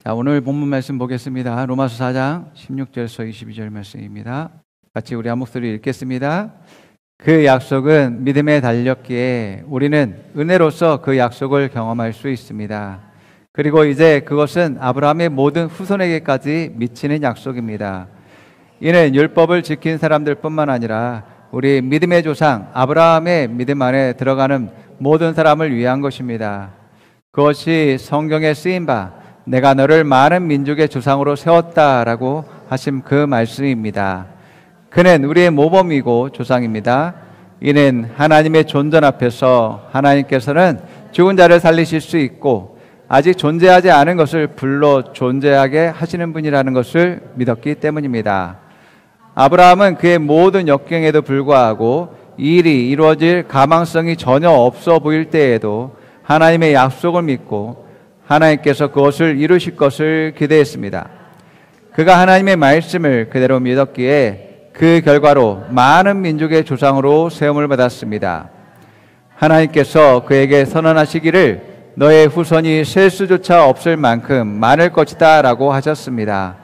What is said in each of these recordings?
자, 오늘 본문 말씀 보겠습니다. 로마서 4장 16절에서 22절 말씀입니다. 같이 우리 한 목소리 읽겠습니다. 그 약속은 믿음에 달렸기에 우리는 은혜로서 그 약속을 경험할 수 있습니다. 그리고 이제 그것은 아브라함의 모든 후손에게까지 미치는 약속입니다. 이는 율법을 지킨 사람들 뿐만 아니라 우리 믿음의 조상 아브라함의 믿음 안에 들어가는 모든 사람을 위한 것입니다. 그것이 성경에 쓰인 바 내가 너를 많은 민족의 조상으로 세웠다라고 하신 그 말씀입니다. 그는 우리의 모범이고 조상입니다. 이는 하나님의 존전 앞에서 하나님께서는 죽은 자를 살리실 수 있고 아직 존재하지 않은 것을 불러 존재하게 하시는 분이라는 것을 믿었기 때문입니다. 아브라함은 그의 모든 역경에도 불구하고 이 일이 이루어질 가망성이 전혀 없어 보일 때에도 하나님의 약속을 믿고 하나님께서 그것을 이루실 것을 기대했습니다. 그가 하나님의 말씀을 그대로 믿었기에 그 결과로 많은 민족의 조상으로 세움을 받았습니다. 하나님께서 그에게 선언하시기를 너의 후손이 셀 수조차 없을 만큼 많을 것이다 라고 하셨습니다.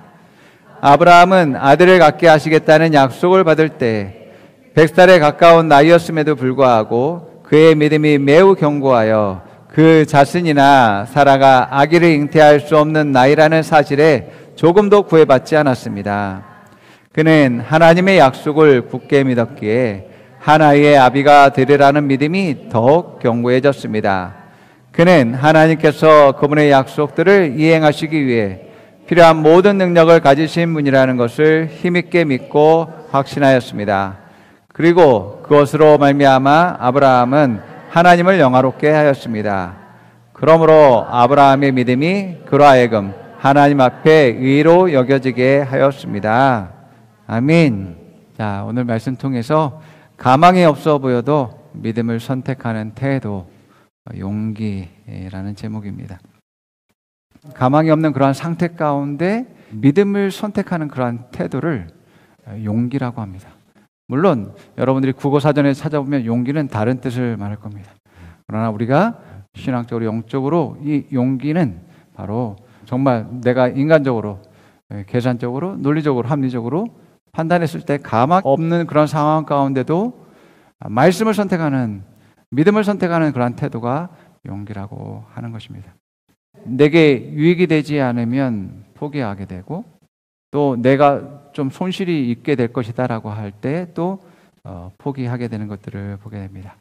아브라함은 아들을 갖게 하시겠다는 약속을 받을 때 100살에 가까운 나이였음에도 불구하고 그의 믿음이 매우 견고하여 그 자신이나 사라가 아기를 잉태할 수 없는 나이라는 사실에 조금도 구애받지 않았습니다. 그는 하나님의 약속을 굳게 믿었기에 하나의 아비가 되리라는 믿음이 더욱 견고해졌습니다. 그는 하나님께서 그분의 약속들을 이행하시기 위해 필요한 모든 능력을 가지신 분이라는 것을 힘있게 믿고 확신하였습니다. 그리고 그것으로 말미암아 아브라함은 하나님을 영화롭게 하였습니다. 그러므로 아브라함의 믿음이 그로 하여금 하나님 앞에 의로 여겨지게 하였습니다. 아멘. 자, 오늘 말씀 통해서 가망이 없어 보여도 믿음을 선택하는 태도, 용기라는 제목입니다. 가망이 없는 그러한 상태 가운데 믿음을 선택하는 그러한 태도를 용기라고 합니다. 물론 여러분들이 국어사전에 찾아보면 용기는 다른 뜻을 말할 겁니다. 그러나 우리가 신앙적으로 영적으로 이 용기는 바로 정말 내가 인간적으로 계산적으로 논리적으로 합리적으로 판단했을 때 가망 없는 그런 상황 가운데도 말씀을 선택하는 믿음을 선택하는 그런 태도가 용기라고 하는 것입니다. 내게 유익이 되지 않으면 포기하게 되고 또 내가 좀 손실이 있게 될 것이다라고 할 때 또 포기하게 되는 것들을 보게 됩니다.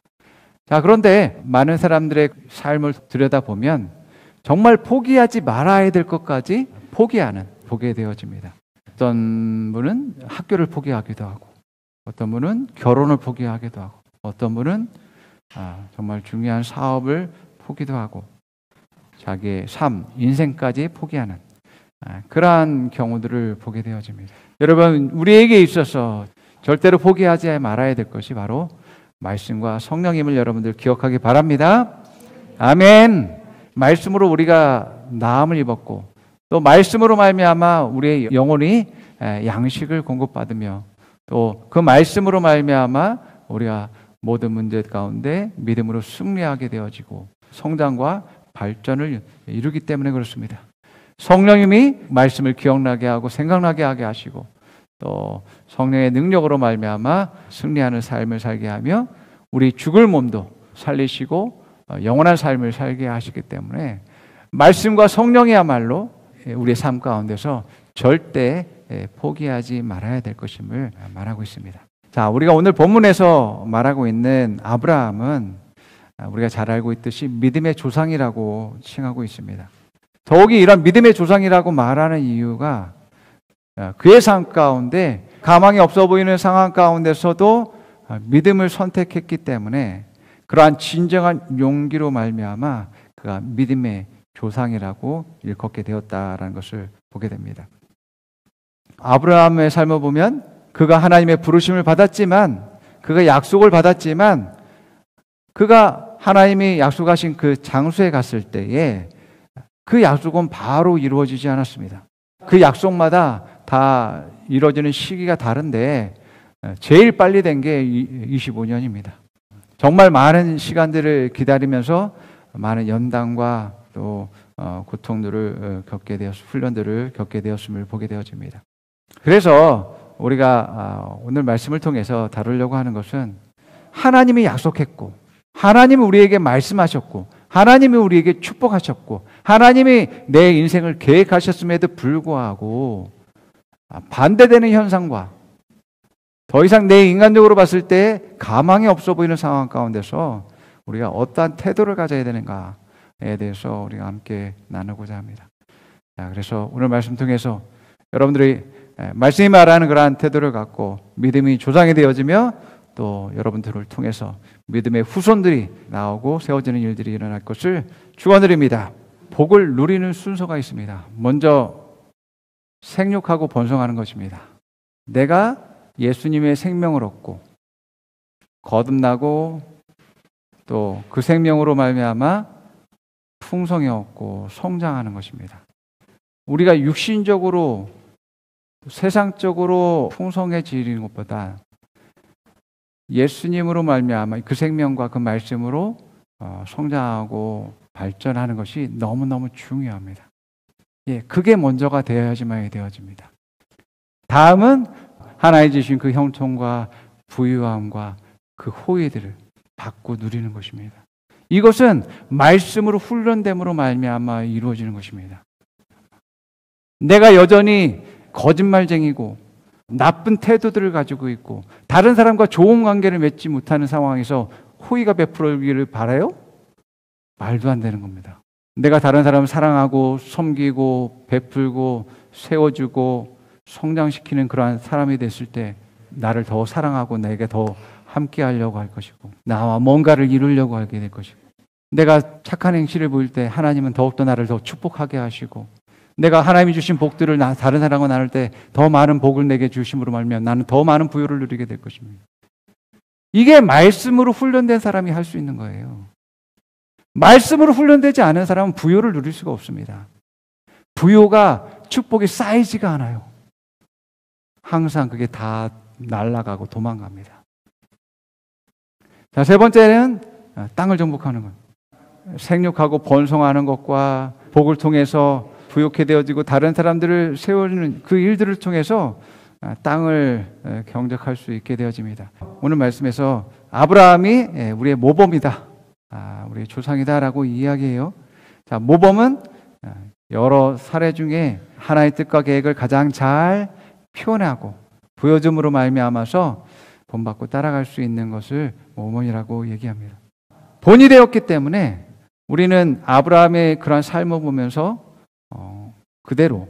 자, 그런데 많은 사람들의 삶을 들여다보면 정말 포기하지 말아야 될 것까지 보게 되어집니다. 어떤 분은 학교를 포기하기도 하고 어떤 분은 결혼을 포기하기도 하고 어떤 분은 정말 중요한 사업을 포기도 하고 자기의 삶, 인생까지 포기하는 그러한 경우들을 보게 되어집니다. 여러분, 우리에게 있어서 절대로 포기하지 말아야 될 것이 바로 말씀과 성령임을 여러분들 기억하기 바랍니다. 아멘. 말씀으로 우리가 나음을 입었고 또 말씀으로 말미암아 우리의 영혼이 양식을 공급받으며 또 그 말씀으로 말미암아 우리가 모든 문제 가운데 믿음으로 승리하게 되어지고 성장과 발전을 이루기 때문에 그렇습니다. 성령님이 말씀을 기억나게 하고 생각나게 하게 하시고 또 성령의 능력으로 말미암아 승리하는 삶을 살게 하며 우리 죽을 몸도 살리시고 영원한 삶을 살게 하시기 때문에 말씀과 성령이야말로 우리의 삶 가운데서 절대 포기하지 말아야 될 것임을 말하고 있습니다. 자, 우리가 오늘 본문에서 말하고 있는 아브라함은 우리가 잘 알고 있듯이 믿음의 조상이라고 칭하고 있습니다. 더욱이 이런 믿음의 조상이라고 말하는 이유가 그의 삶 가운데 가망이 없어 보이는 상황 가운데서도 믿음을 선택했기 때문에 그러한 진정한 용기로 말미암아 그가 믿음의 조상이라고 일컫게 되었다라는 것을 보게 됩니다. 아브라함의 삶을 보면 그가 하나님의 부르심을 받았지만 그가 약속을 받았지만 그가 하나님이 약속하신 그 장소에 갔을 때에 그 약속은 바로 이루어지지 않았습니다. 그 약속마다 다 이루어지는 시기가 다른데 제일 빨리 된 게 25년입니다. 정말 많은 시간들을 기다리면서 많은 연단과 또 고통들을 훈련들을 겪게 되었음을 보게 되어집니다. 그래서 우리가 오늘 말씀을 통해서 다루려고 하는 것은 하나님이 약속했고, 하나님이 우리에게 말씀하셨고, 하나님이 우리에게 축복하셨고, 하나님이 내 인생을 계획하셨음에도 불구하고 반대되는 현상과 더 이상 내 인간적으로 봤을 때 가망이 없어 보이는 상황 가운데서 우리가 어떠한 태도를 가져야 되는가에 대해서 우리가 함께 나누고자 합니다. 자, 그래서 오늘 말씀 통해서 여러분들이 말씀이 말하는 그러한 태도를 갖고 믿음이 조상이 되어지며 또 여러분들을 통해서 믿음의 후손들이 나오고 세워지는 일들이 일어날 것을 축원드립니다. 복을 누리는 순서가 있습니다. 먼저 생육하고 번성하는 것입니다. 내가 예수님의 생명을 얻고 거듭나고 또 그 생명으로 말미암아 풍성해 얻고 성장하는 것입니다. 우리가 육신적으로 세상적으로 풍성해지는 것보다 예수님으로 말미암아 그 생명과 그 말씀으로 성장하고 발전하는 것이 너무너무 중요합니다. 예, 그게 먼저가 되어야지만 되어집니다. 다음은 하나님 주신 그 형통과 부유함과 그 호의들을 받고 누리는 것입니다. 이것은 말씀으로 훈련됨으로 말미암아 이루어지는 것입니다. 내가 여전히 거짓말쟁이고 나쁜 태도들을 가지고 있고 다른 사람과 좋은 관계를 맺지 못하는 상황에서 호의가 베풀어지기를 바라요? 말도 안 되는 겁니다. 내가 다른 사람을 사랑하고 섬기고 베풀고 세워주고 성장시키는 그러한 사람이 됐을 때 나를 더 사랑하고 내게 더 함께 하려고 할 것이고 나와 뭔가를 이루려고 하게 될 것이고 내가 착한 행실을 보일 때 하나님은 더욱더 나를 더 축복하게 하시고 내가 하나님이 주신 복들을 다른 사람과 나눌 때 더 많은 복을 내게 주심으로 말미암아 나는 더 많은 부유를 누리게 될 것입니다. 이게 말씀으로 훈련된 사람이 할 수 있는 거예요. 말씀으로 훈련되지 않은 사람은 부유를 누릴 수가 없습니다. 부유가 축복이 쌓이지가 않아요. 항상 그게 다 날아가고 도망갑니다. 자, 세 번째는 땅을 정복하는 것. 생육하고 번성하는 것과 복을 통해서 부욕해 되어지고 다른 사람들을 세우는 그 일들을 통해서 땅을 경작할 수 있게 되어집니다. 오늘 말씀에서 아브라함이 우리의 모범이다, 우리의 조상이다라고 이야기해요. 자, 모범은 여러 사례 중에 하나님의 뜻과 계획을 가장 잘 표현하고 보여줌으로 말미암아서 본받고 따라갈 수 있는 것을 모범이라고 얘기합니다. 본이 되었기 때문에 우리는 아브라함의 그러한 삶을 보면서 그대로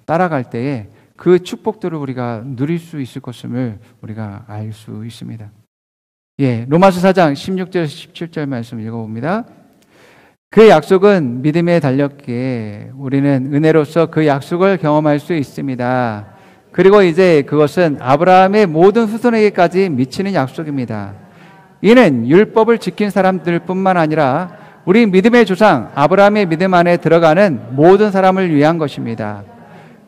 따라갈 때에 그 축복들을 우리가 누릴 수 있을 것임을 우리가 알 수 있습니다. 예, 로마서 4장 16절 17절 말씀 읽어봅니다. 그 약속은 믿음에 달렸기에 우리는 은혜로서 그 약속을 경험할 수 있습니다. 그리고 이제 그것은 아브라함의 모든 후손에게까지 미치는 약속입니다. 이는 율법을 지킨 사람들뿐만 아니라 우리 믿음의 조상 아브라함의 믿음 안에 들어가는 모든 사람을 위한 것입니다.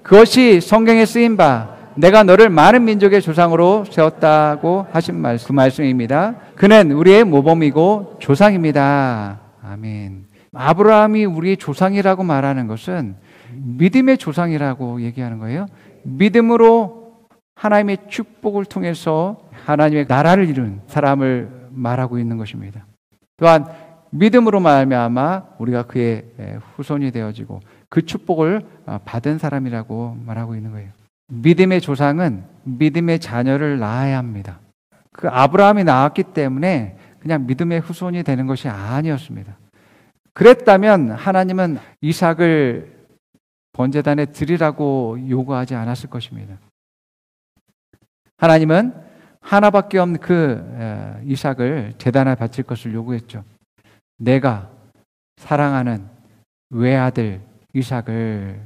그것이 성경에 쓰인 바 내가 너를 많은 민족의 조상으로 세웠다고 하신 그 말씀입니다. 그는 우리의 모범이고 조상입니다. 아멘. 아브라함이 우리의 조상이라고 말하는 것은 믿음의 조상이라고 얘기하는 거예요. 믿음으로 하나님의 축복을 통해서 하나님의 나라를 이룬 사람을 말하고 있는 것입니다. 또한 믿음으로 말미암아 우리가 그의 후손이 되어지고 그 축복을 받은 사람이라고 말하고 있는 거예요. 믿음의 조상은 믿음의 자녀를 낳아야 합니다. 그 아브라함이 낳았기 때문에 그냥 믿음의 후손이 되는 것이 아니었습니다. 그랬다면 하나님은 이삭을 번제단에 드리라고 요구하지 않았을 것입니다. 하나님은 하나밖에 없는 그 이삭을 제단에 바칠 것을 요구했죠. 내가 사랑하는 외아들 이삭을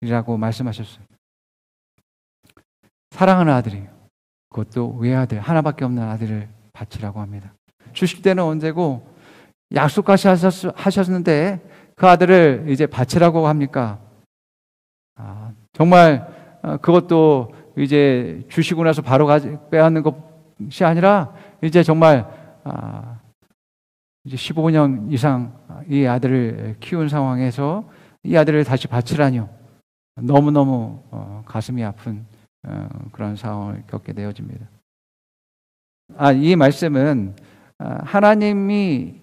이라고 말씀하셨어요. 사랑하는 아들이에요. 그것도 외아들, 하나밖에 없는 아들을 바치라고 합니다. 주실 때는 언제고 약속하셨는데 그 아들을 이제 바치라고 합니까? 정말 그것도 이제 주시고 나서 바로 빼앗는 것이 아니라 이제 정말 이제 15년 이상 이 아들을 키운 상황에서 이 아들을 다시 바치라뇨. 너무너무 가슴이 아픈 그런 상황을 겪게 되어집니다. 이 말씀은 하나님이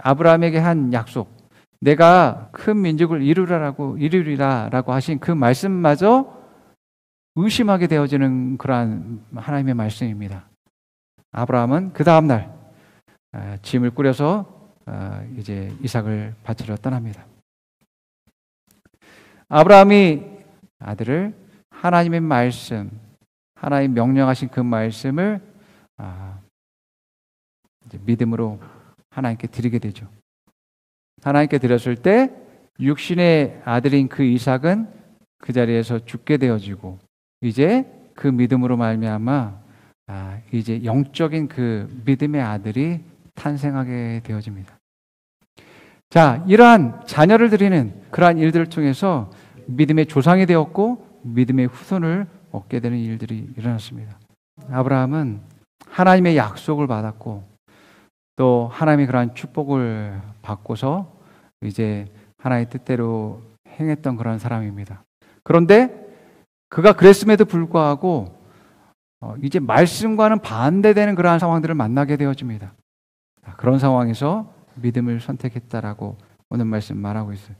아브라함에게 한 약속, 내가 큰 민족을 이루리라라고 하신 그 말씀마저 의심하게 되어지는 그러한 하나님의 말씀입니다. 아브라함은 그 다음 날 짐을 꾸려서 이제 이삭을 바치러 떠납니다. 아브라함이 아들을 하나님의 말씀, 하나님 명령하신 그 말씀을 이제 믿음으로 하나님께 드리게 되죠. 하나님께 드렸을 때 육신의 아들인 그 이삭은 그 자리에서 죽게 되어지고 이제 그 믿음으로 말미암아 이제 영적인 그 믿음의 아들이 탄생하게 되어집니다. 자, 이러한 자녀를 드리는 그러한 일들을 통해서 믿음의 조상이 되었고 믿음의 후손을 얻게 되는 일들이 일어났습니다. 아브라함은 하나님의 약속을 받았고 또 하나님의 그러한 축복을 받고서 이제 하나님의 뜻대로 행했던 그런 사람입니다. 그런데 그가 그랬음에도 불구하고 이제 말씀과는 반대되는 그러한 상황들을 만나게 되어집니다. 그런 상황에서 믿음을 선택했다라고 오늘 말씀 말하고 있어요.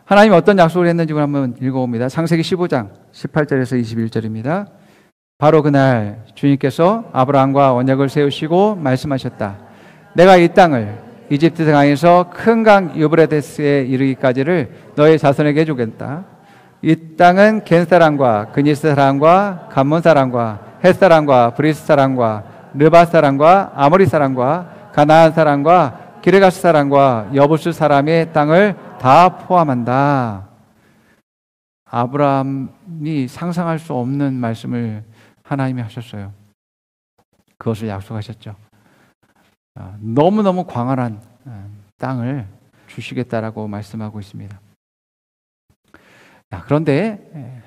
하나님 어떤 약속을 했는지 한번 읽어봅니다. 창세기 15장 18절에서 21절입니다. 바로 그날 주님께서 아브라함과 언약을 세우시고 말씀하셨다. 내가 이 땅을 이집트 강에서 큰 강 유브라데스에 이르기까지를 너의 자손에게 주겠다. 이 땅은 겐 사람과 그니스 사람과 감몬 사람과 헷 사람과 브리스 사람과 르바 사람과 아모리 사람과 가나안 사람과 기르가스 사람과 여부스 사람의 땅을 다 포함한다. 아브라함이 상상할 수 없는 말씀을 하나님이 하셨어요. 그것을 약속하셨죠. 너무너무 광활한 땅을 주시겠다라고 말씀하고 있습니다. 그런데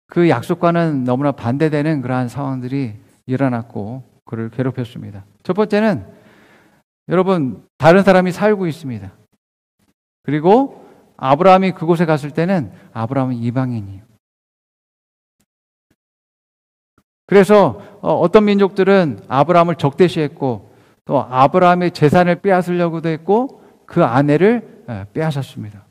그 약속과는 너무나 반대되는 그러한 상황들이 일어났고 그를 괴롭혔습니다. 첫 번째는 여러분 다른 사람이 살고 있습니다. 그리고 아브라함이 그곳에 갔을 때는 아브라함은 이방인이에요. 그래서 어떤 민족들은 아브라함을 적대시했고 또 아브라함의 재산을 빼앗으려고도 했고 그 아내를 빼앗았습니다.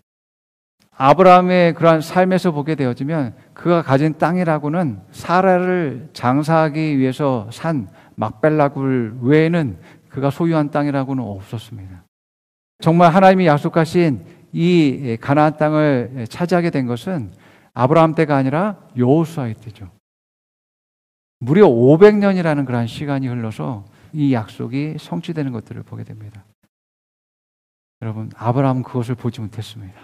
아브라함의 그러한 삶에서 보게 되어지면 그가 가진 땅이라고는 사라를 장사하기 위해서 산 막벨라굴 외에는 그가 소유한 땅이라고는 없었습니다. 정말 하나님이 약속하신 이 가나안 땅을 차지하게 된 것은 아브라함 때가 아니라 여호수아의 때죠. 무려 500년이라는 그러한 시간이 흘러서 이 약속이 성취되는 것들을 보게 됩니다. 여러분, 아브라함은 그것을 보지 못했습니다.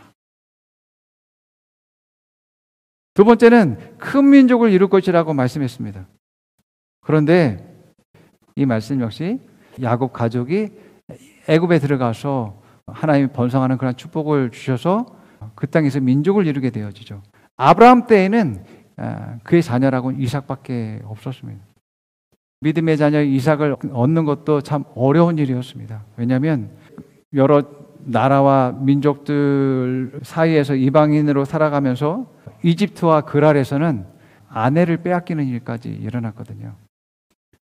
두 번째는 큰 민족을 이룰 것이라고 말씀했습니다. 그런데 이 말씀 역시 야곱 가족이 애굽에 들어가서 하나님이 번성하는 그런 축복을 주셔서 그 땅에서 민족을 이루게 되어지죠. 아브라함 때에는 그의 자녀라고는 이삭밖에 없었습니다. 믿음의 자녀 이삭을 얻는 것도 참 어려운 일이었습니다. 왜냐하면 여러 나라와 민족들 사이에서 이방인으로 살아가면서 이집트와 그랄에서는 아내를 빼앗기는 일까지 일어났거든요.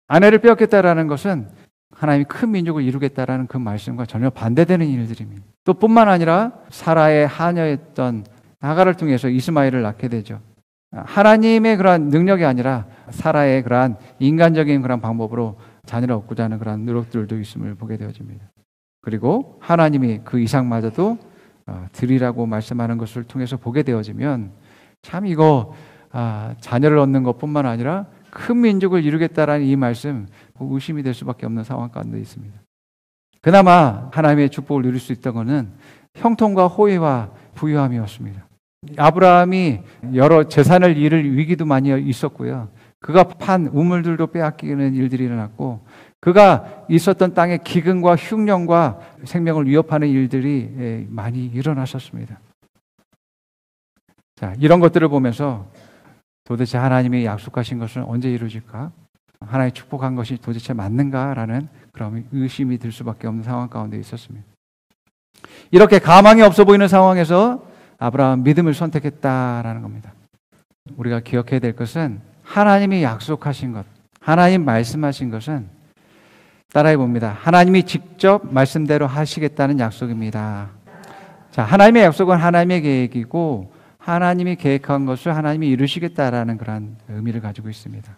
아내를 빼앗겠다라는 것은 하나님이 큰 민족을 이루겠다라는 그 말씀과 전혀 반대되는 일들입니다. 또 뿐만 아니라 사라의 하녀였던 하갈을 통해서 이스마엘을 낳게 되죠. 하나님의 그러한 능력이 아니라 사라의 그러한 인간적인 그런 방법으로 자녀를 얻고자 하는 그러한 노력들도 있음을 보게 되어집니다. 그리고 하나님이 그 이삭마저도 드리라고 말씀하는 것을 통해서 보게 되어지면 참 이거 자녀를 얻는 것뿐만 아니라 큰 민족을 이루겠다라는 이 말씀 의심이 될 수밖에 없는 상황 가운데 있습니다. 그나마 하나님의 축복을 누릴 수 있던 것은 형통과 호의와 부유함이었습니다. 아브라함이 여러 재산을 잃을 위기도 많이 있었고요. 그가 판 우물들도 빼앗기는 일들이 일어났고 그가 있었던 땅의 기근과 흉년과 생명을 위협하는 일들이 많이 일어났었습니다. 자, 이런 것들을 보면서 도대체 하나님이 약속하신 것은 언제 이루어질까? 하나님이 축복한 것이 도대체 맞는가라는 그런 의심이 들 수밖에 없는 상황 가운데 있었습니다. 이렇게 가망이 없어 보이는 상황에서 아브라함은 믿음을 선택했다라는 겁니다. 우리가 기억해야 될 것은 하나님이 약속하신 것, 하나님 말씀하신 것은 따라해 봅니다. 하나님이 직접 말씀대로 하시겠다는 약속입니다. 자, 하나님의 약속은 하나님의 계획이고 하나님이 계획한 것을 하나님이 이루시겠다라는 그런 의미를 가지고 있습니다.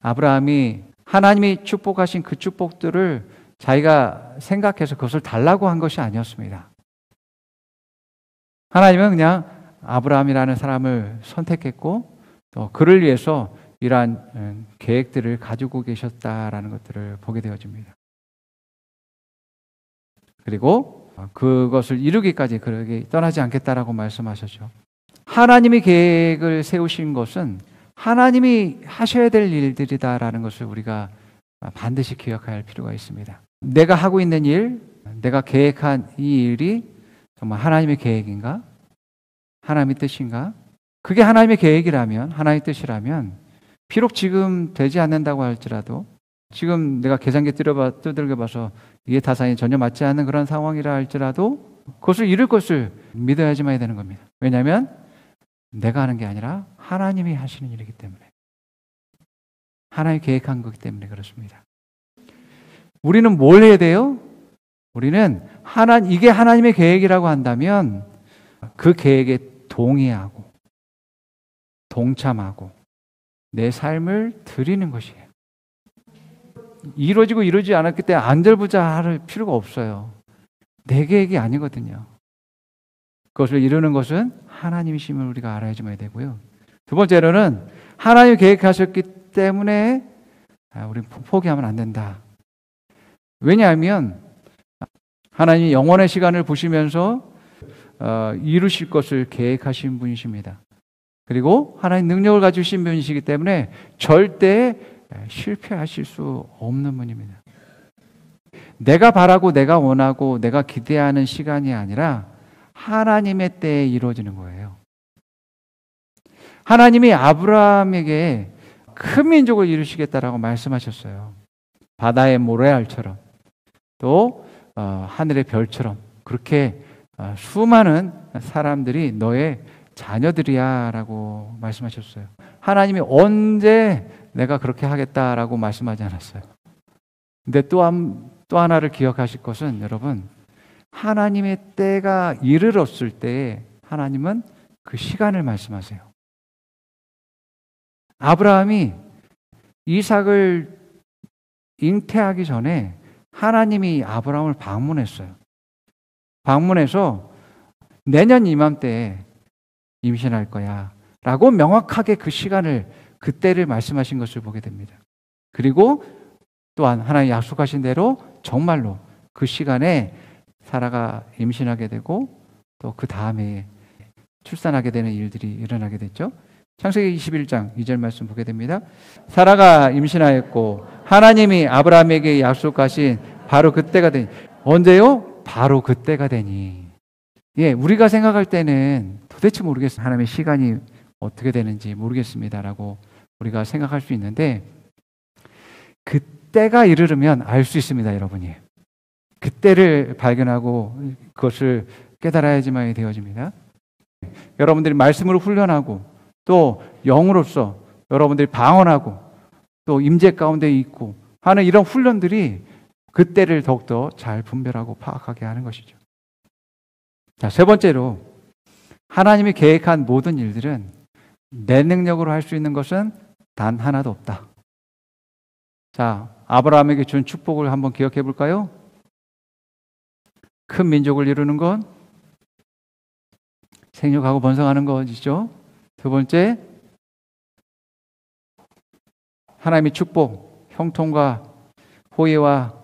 아브라함이 하나님이 축복하신 그 축복들을 자기가 생각해서 그것을 달라고 한 것이 아니었습니다. 하나님은 그냥 아브라함이라는 사람을 선택했고 또 그를 위해서 이러한 계획들을 가지고 계셨다라는 것들을 보게 되어집니다. 그리고 그것을 이루기까지 그렇게 떠나지 않겠다라고 말씀하셨죠. 하나님이 계획을 세우신 것은 하나님이 하셔야 될 일들이다라는 것을 우리가 반드시 기억할 필요가 있습니다. 내가 하고 있는 일, 내가 계획한 이 일이 정말 하나님의 계획인가? 하나님의 뜻인가? 그게 하나님의 계획이라면, 하나님의 뜻이라면 비록 지금 되지 않는다고 할지라도 지금 내가 계산기 두들겨 봐서 이게 타산이 전혀 맞지 않는 그런 상황이라 할지라도 그것을 이룰 것을 믿어야지만 해야 되는 겁니다. 왜냐하면 내가 하는 게 아니라 하나님이 하시는 일이기 때문에, 하나님이 계획한 거기 때문에 그렇습니다. 우리는 뭘 해야 돼요? 우리는 이게 하나님의 계획이라고 한다면 그 계획에 동의하고 동참하고 내 삶을 드리는 것이에요. 이루어지고 이루어지지 않았기 때문에 안절부절 할 필요가 없어요. 내 계획이 아니거든요. 그것을 이루는 것은 하나님이심을 우리가 알아야지만 되고요. 두 번째로는 하나님이 계획하셨기 때문에 우리는 포기하면 안 된다. 왜냐하면 하나님이 영원의 시간을 보시면서 이루실 것을 계획하신 분이십니다. 그리고 하나님 능력을 가지신 분이시기 때문에 절대 실패하실 수 없는 분입니다. 내가 바라고 내가 원하고 내가 기대하는 시간이 아니라 하나님의 때에 이루어지는 거예요. 하나님이 아브라함에게 큰 민족을 이루시겠다라고 말씀하셨어요. 바다의 모래알처럼 또 하늘의 별처럼 그렇게 수많은 사람들이 너의 자녀들이야 라고 말씀하셨어요. 하나님이 언제 내가 그렇게 하겠다라고 말씀하지 않았어요. 근데 또 하나를 기억하실 것은 여러분, 하나님의 때가 이르렀을 때에 하나님은 그 시간을 말씀하세요. 아브라함이 이삭을 잉태하기 전에 하나님이 아브라함을 방문했어요. 방문해서 내년 이맘때에 임신할 거야 라고 명확하게 그 시간을, 그때를 말씀하신 것을 보게 됩니다. 그리고 또한 하나님 약속하신 대로 정말로 그 시간에 사라가 임신하게 되고 또 그 다음에 출산하게 되는 일들이 일어나게 됐죠. 창세기 21장 2절 말씀 보게 됩니다. 사라가 임신하였고 하나님이 아브라함에게 약속하신 바로 그때가 되니. 언제요? 바로 그때가 되니. 예, 우리가 생각할 때는 도대체 모르겠어요. 하나님의 시간이 어떻게 되는지 모르겠습니다라고 우리가 생각할 수 있는데 그때가 이르르면 알 수 있습니다, 여러분이. 그때를 발견하고 그것을 깨달아야지만 되어집니다. 여러분들이 말씀으로 훈련하고 또 영으로서 여러분들이 방언하고 또 임재 가운데 있고 하는 이런 훈련들이 그때를 더욱더 잘 분별하고 파악하게 하는 것이죠. 자, 세 번째로 하나님이 계획한 모든 일들은 내 능력으로 할 수 있는 것은 단 하나도 없다. 자, 아브라함에게 준 축복을 한번 기억해 볼까요? 큰 민족을 이루는 건 생육하고 번성하는 것이죠. 두 번째, 하나님의 축복, 형통과 호의와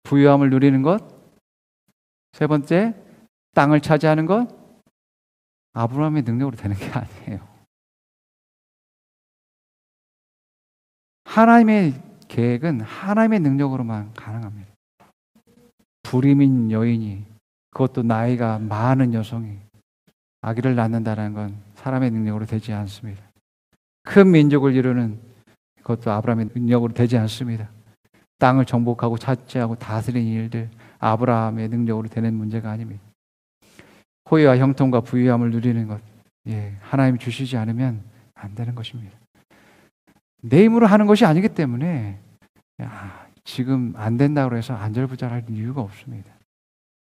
부유함을 누리는 것. 세 번째, 땅을 차지하는 것. 아브라함의 능력으로 되는 게 아니에요. 하나님의 계획은 하나님의 능력으로만 가능합니다. 불임인 여인이, 그것도 나이가 많은 여성이 아기를 낳는다는 건 사람의 능력으로 되지 않습니다. 큰 민족을 이루는 그것도 아브라함의 능력으로 되지 않습니다. 땅을 정복하고 차지하고 다스리는 일들 아브라함의 능력으로 되는 문제가 아닙니다. 호의와 형통과 부유함을 누리는 것, 하나님이 주시지 않으면 안 되는 것입니다. 내 힘으로 하는 것이 아니기 때문에 지금 안 된다고 해서 안절부절할 이유가 없습니다.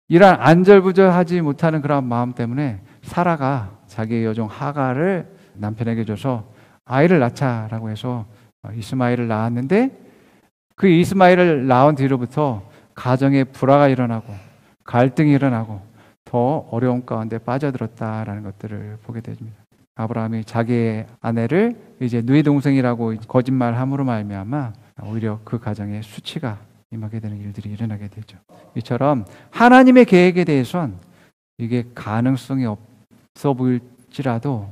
이러한 안절부절하지 못하는 그런 마음 때문에 사라가 자기의 여종 하갈을 남편에게 줘서 아이를 낳자라고 해서 이스마엘을 낳았는데, 그 이스마엘을 낳은 뒤로부터 가정에 불화가 일어나고 갈등이 일어나고 더 어려움 가운데 빠져들었다라는 것들을 보게 됩니다. 아브라함이 자기의 아내를 이제 누이 동생이라고 거짓말함으로 말미암아 오히려 그 가정에 수치가 임하게 되는 일들이 일어나게 되죠. 이처럼 하나님의 계획에 대해선 이게 가능성이 없어 보일지라도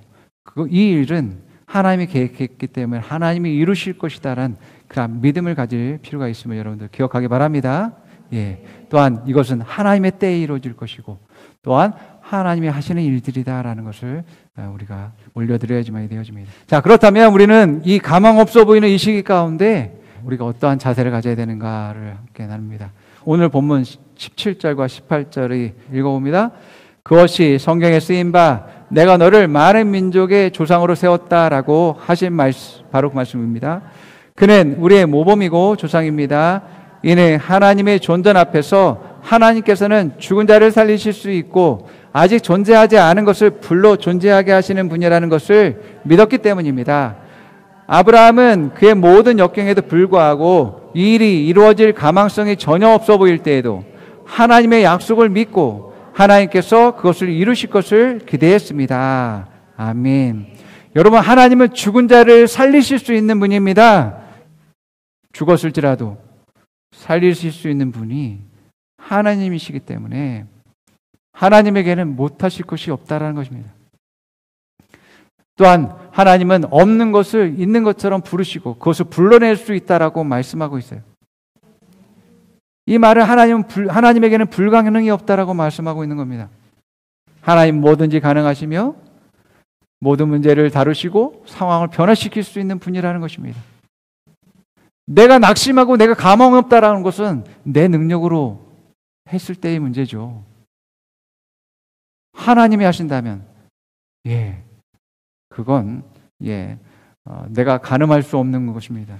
이 일은 하나님이 계획했기 때문에 하나님이 이루실 것이다라는 그런 믿음을 가질 필요가 있음을 여러분들 기억하기 바랍니다. 또한 이것은 하나님의 때에 이루어질 것이고 또한 하나님이 하시는 일들이다라는 것을 우리가 올려드려야지만 되어집니다. 자, 그렇다면 우리는 이 가망 없어 보이는 이 시기 가운데 우리가 어떠한 자세를 가져야 되는가를 함께 나눕니다. 오늘 본문 17절과 18절을 읽어봅니다. 그것이 성경에 쓰인 바 내가 너를 많은 민족의 조상으로 세웠다라고 하신 바로 그 말씀입니다. 그는 우리의 모범이고 조상입니다. 이는 하나님의 존전 앞에서 하나님께서는 죽은 자를 살리실 수 있고 아직 존재하지 않은 것을 불로 존재하게 하시는 분이라는 것을 믿었기 때문입니다. 아브라함은 그의 모든 역경에도 불구하고 이 일이 이루어질 가망성이 전혀 없어 보일 때에도 하나님의 약속을 믿고 하나님께서 그것을 이루실 것을 기대했습니다. 아멘. 여러분, 하나님은 죽은 자를 살리실 수 있는 분입니다. 죽었을지라도 살리실 수 있는 분이 하나님이시기 때문에 하나님에게는 못하실 것이 없다라는 것입니다. 또한 하나님은 없는 것을 있는 것처럼 부르시고 그것을 불러낼 수 있다라고 말씀하고 있어요. 이 말은 하나님에게는 불가능이 없다라고 말씀하고 있는 겁니다. 하나님 뭐든지 가능하시며 모든 문제를 다루시고 상황을 변화시킬 수 있는 분이라는 것입니다. 내가 낙심하고 내가 가망 없다라는 것은 내 능력으로 했을 때의 문제죠. 하나님이 하신다면 그건 내가 가늠할 수 없는 것입니다.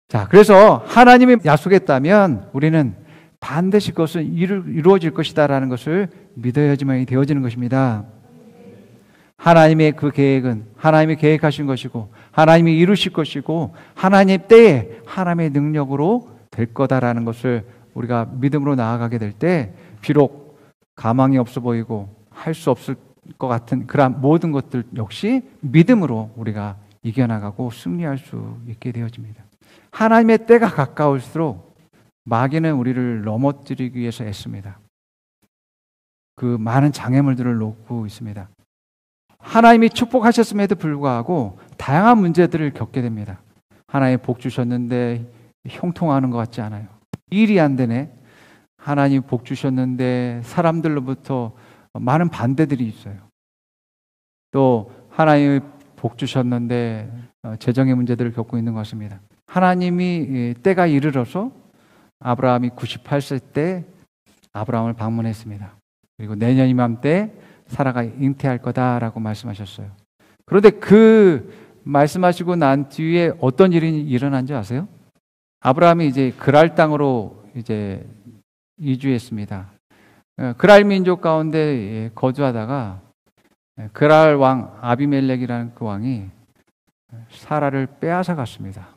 자, 그래서 하나님이 약속했다면 우리는 반드시 그것은 이루어질 것이다라는 것을 믿어야지만 되어지는 것입니다. 하나님의 그 계획은 하나님이 계획하신 것이고 하나님이 이루실 것이고 하나님의 때에 하나님의 능력으로 될 거다라는 것을 우리가 믿음으로 나아가게 될 때 비록 가망이 없어 보이고 할 수 없을 것 같은 그런 모든 것들 역시 믿음으로 우리가 이겨나가고 승리할 수 있게 되어집니다. 하나님의 때가 가까울수록 마귀는 우리를 넘어뜨리기 위해서 애씁니다. 그 많은 장애물들을 놓고 있습니다. 하나님이 축복하셨음에도 불구하고 다양한 문제들을 겪게 됩니다. 하나님 복 주셨는데 형통하는 것 같지 않아요. 일이 안 되네. 하나님 복 주셨는데 사람들로부터 많은 반대들이 있어요. 또 하나님이 복 주셨는데 재정의 문제들을 겪고 있는 것 같습니다. 하나님이 때가 이르러서 아브라함이 98세 때 아브라함을 방문했습니다. 그리고 내년 이맘때 사라가 잉태할 거다라고 말씀하셨어요. 그런데 그 말씀하시고 난 뒤에 어떤 일이 일어난지 아세요? 아브라함이 이제 그랄 땅으로 이제 이주했습니다. 그랄 민족 가운데 거주하다가 그랄 왕 아비멜렉이라는 그 왕이 사라를 빼앗아 갔습니다.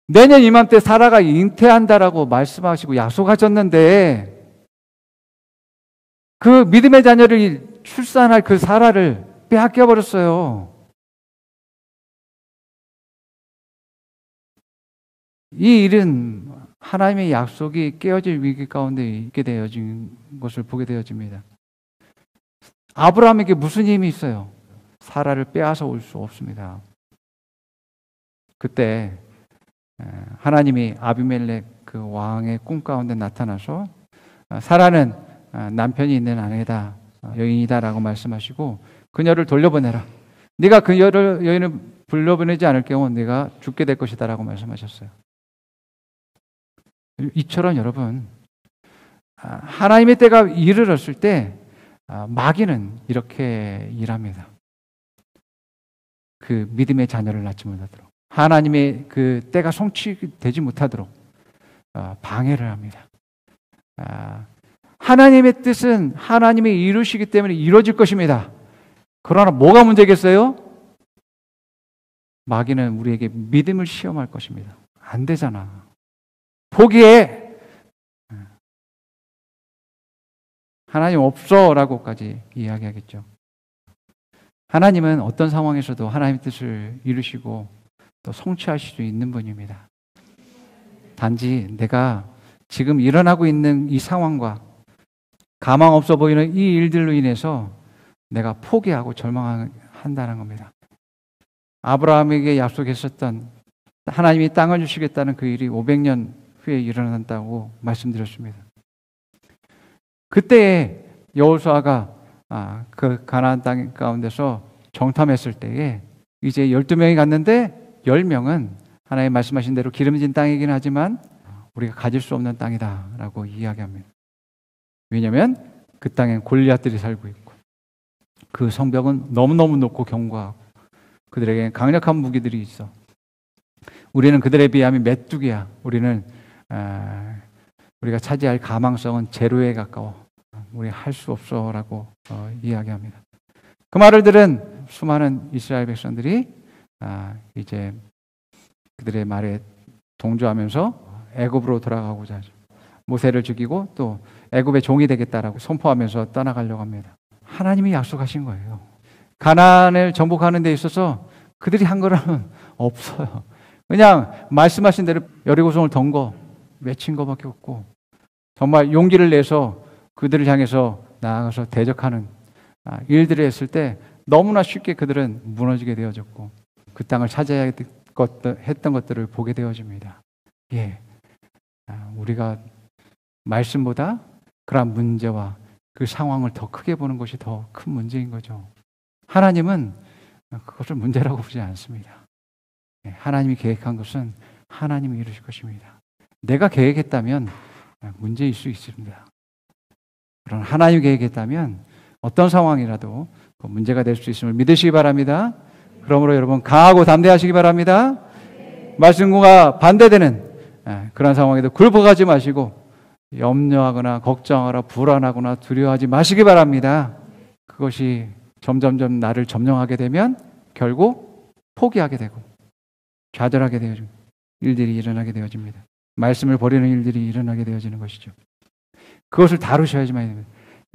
내년 이맘때 사라가 잉태한다라고 말씀하시고 약속하셨는데 그 믿음의 자녀를 출산할 그 사라를 빼앗겨 버렸어요. 이 일은 하나님의 약속이 깨어질 위기 가운데 있게 되어진 것을 보게 되어집니다. 아브라함에게 무슨 힘이 있어요? 사라를 빼앗아 올 수 없습니다. 그때 하나님이 아비멜렉 그 왕의 꿈 가운데 나타나서 사라는 남편이 있는 아내다, 여인이다라고 말씀하시고 그녀를 돌려보내라. 네가 그 여인을 돌려보내지 않을 경우 네가 죽게 될 것이다라고 말씀하셨어요. 이처럼 여러분 하나님의 때가 이르렀을 때 마귀는 이렇게 일합니다. 그 믿음의 자녀를 낳지 못하도록, 하나님의 그 때가 성취되지 못하도록 방해를 합니다. 하나님의 뜻은 하나님이 이루시기 때문에 이루어질 것입니다. 그러나 뭐가 문제겠어요? 마귀는 우리에게 믿음을 시험할 것입니다. 안 되잖아. 포기해. 하나님 없어 라고까지 이야기하겠죠. 하나님은 어떤 상황에서도 하나님의 뜻을 이루시고 또 성취하실 수 있는 분입니다. 단지 내가 지금 일어나고 있는 이 상황과 가망 없어 보이는 이 일들로 인해서 내가 포기하고 절망한다는 겁니다. 아브라함에게 약속했었던 하나님이 땅을 주시겠다는 그 일이 500년 후에 일어난다고 말씀드렸습니다. 그때에 여호수아가 그 가나안 땅 가운데서 정탐했을 때에 이제 12명이 갔는데 10명은 하나님 말씀하신 대로 기름진 땅이긴 하지만 우리가 가질 수 없는 땅이다 라고 이야기합니다. 왜냐하면 그 땅엔 골리앗들이 살고 있고 그 성벽은 너무너무 높고 견고하고 그들에게 강력한 무기들이 있어. 우리는 그들에 비하면 메뚜기야. 우리는 우리가 차지할 가망성은 제로에 가까워. 우리 할 수 없어 라고 이야기합니다. 그 말을 들은 수많은 이스라엘 백성들이 이제 그들의 말에 동조하면서 애굽으로 돌아가고자 하죠. 모세를 죽이고 또 애굽의 종이 되겠다라고 선포하면서 떠나가려고 합니다. 하나님이 약속하신 거예요. 가나안을 정복하는 데 있어서 그들이 한 거는 없어요. 그냥 말씀하신 대로 여리고성을 던 거, 외친 거밖에 없고 정말 용기를 내서 그들을 향해서 나아가서 대적하는 일들을 했을 때 너무나 쉽게 그들은 무너지게 되어졌고 그 땅을 차지해야 했던 것들을 보게 되어집니다. 예, 우리가 말씀보다 그런 문제와 그 상황을 더 크게 보는 것이 더 큰 문제인 거죠. 하나님은 그것을 문제라고 보지 않습니다. 하나님이 계획한 것은 하나님이 이루실 것입니다. 내가 계획했다면 문제일 수 있습니다. 그러나 하나님이 계획했다면 어떤 상황이라도 문제가 될 수 있음을 믿으시기 바랍니다. 그러므로 여러분 강하고 담대하시기 바랍니다. 말씀과 반대되는 그런 상황에도 굴복하지 마시고 염려하거나 걱정하거나 불안하거나 두려워하지 마시기 바랍니다. 그것이 점점점 나를 점령하게 되면 결국 포기하게 되고 좌절하게 되어지고 일들이 일어나게 되어집니다. 말씀을 버리는 일들이 일어나게 되어지는 것이죠. 그것을 다루셔야지만 됩니다.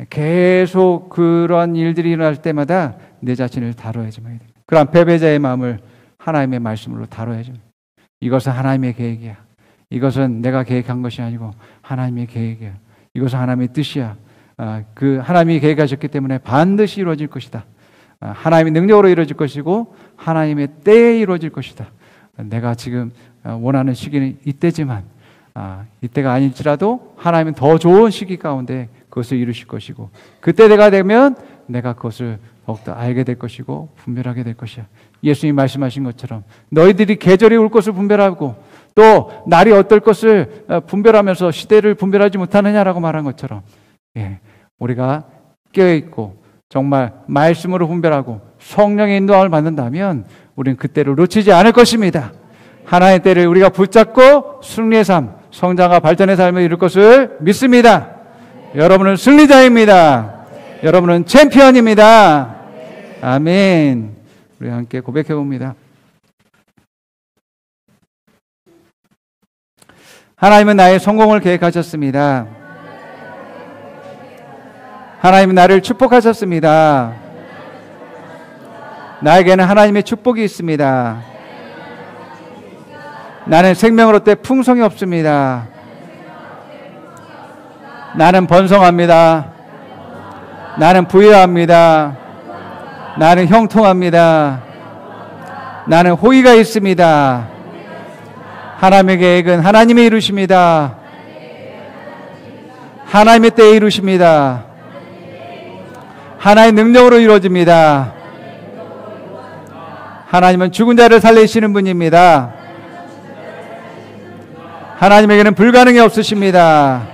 계속 그런 일들이 일어날 때마다 내 자신을 다뤄야지만 됩니다. 그런 패배자의 마음을 하나님의 말씀으로 다뤄야죠. 이것은 하나님의 계획이야. 이것은 내가 계획한 것이 아니고 하나님의 계획이야. 이것은 하나님의 뜻이야. 그 하나님이 계획하셨기 때문에 반드시 이루어질 것이다. 하나님의 능력으로 이루어질 것이고 하나님의 때에 이루어질 것이다. 내가 지금 원하는 시기는 이때지만 이때가 아닐지라도 하나님은 더 좋은 시기 가운데 그것을 이루실 것이고 그때 내가 되면 내가 그것을 더욱더 알게 될 것이고 분별하게 될 것이야. 예수님이 말씀하신 것처럼 너희들이 계절이 올 것을 분별하고 또 날이 어떨 것을 분별하면서 시대를 분별하지 못하느냐라고 말한 것처럼 우리가 깨어있고 정말 말씀으로 분별하고 성령의 인도함을 받는다면 우리는 그때를 놓치지 않을 것입니다. 하나님의 때를 우리가 붙잡고 승리의 삶, 성장과 발전의 삶을 이룰 것을 믿습니다. 여러분은 승리자입니다. 여러분은 챔피언입니다. 아멘. 우리 함께 고백해 봅니다. 하나님은 나의 성공을 계획하셨습니다. 하나님은 나를 축복하셨습니다. 나에게는 하나님의 축복이 있습니다. 나는 생명을 얻되 풍성이 없습니다. 나는 번성합니다. 나는 부유합니다. 나는 형통합니다. 나는 호의가 있습니다. 하나님의 계획은 하나님이 이루십니다. 하나님의 때에 이루십니다. 하나의 능력으로 이루어집니다. 하나님은 죽은 자를 살리시는 분입니다. 하나님에게는 불가능이 없으십니다.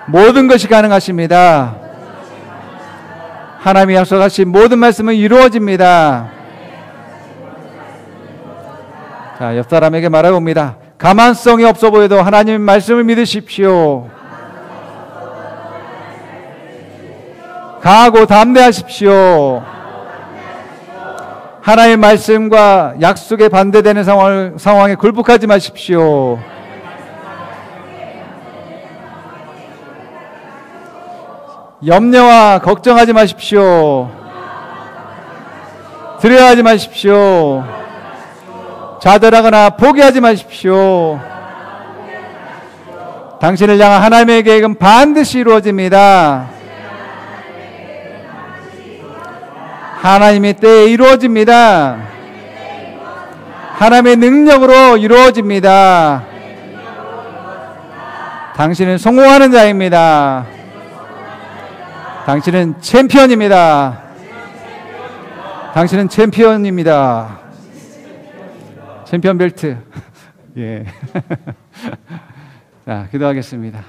모든 것이 가능하십니다. 하나님이 약속하신 모든 말씀은 이루어집니다. 자, 옆 사람에게 말해봅니다. 가만성이 없어 보여도 하나님의 말씀을 믿으십시오. 강하고 담대하십시오. 하나님의 말씀과 약속에 반대되는 상황에 굴복하지 마십시오. 염려와 걱정하지 마십시오. 두려워하지 마십시오. 좌절하거나 포기하지 마십시오. 당신을 향한 하나님의 계획은 반드시 이루어집니다. 하나님의 때에 이루어집니다. 하나님의 능력으로 이루어집니다. 당신은 성공하는 자입니다. 당신은 챔피언입니다. 당신은 챔피언입니다. 챔피언 벨트. 예. 자, 기도하겠습니다.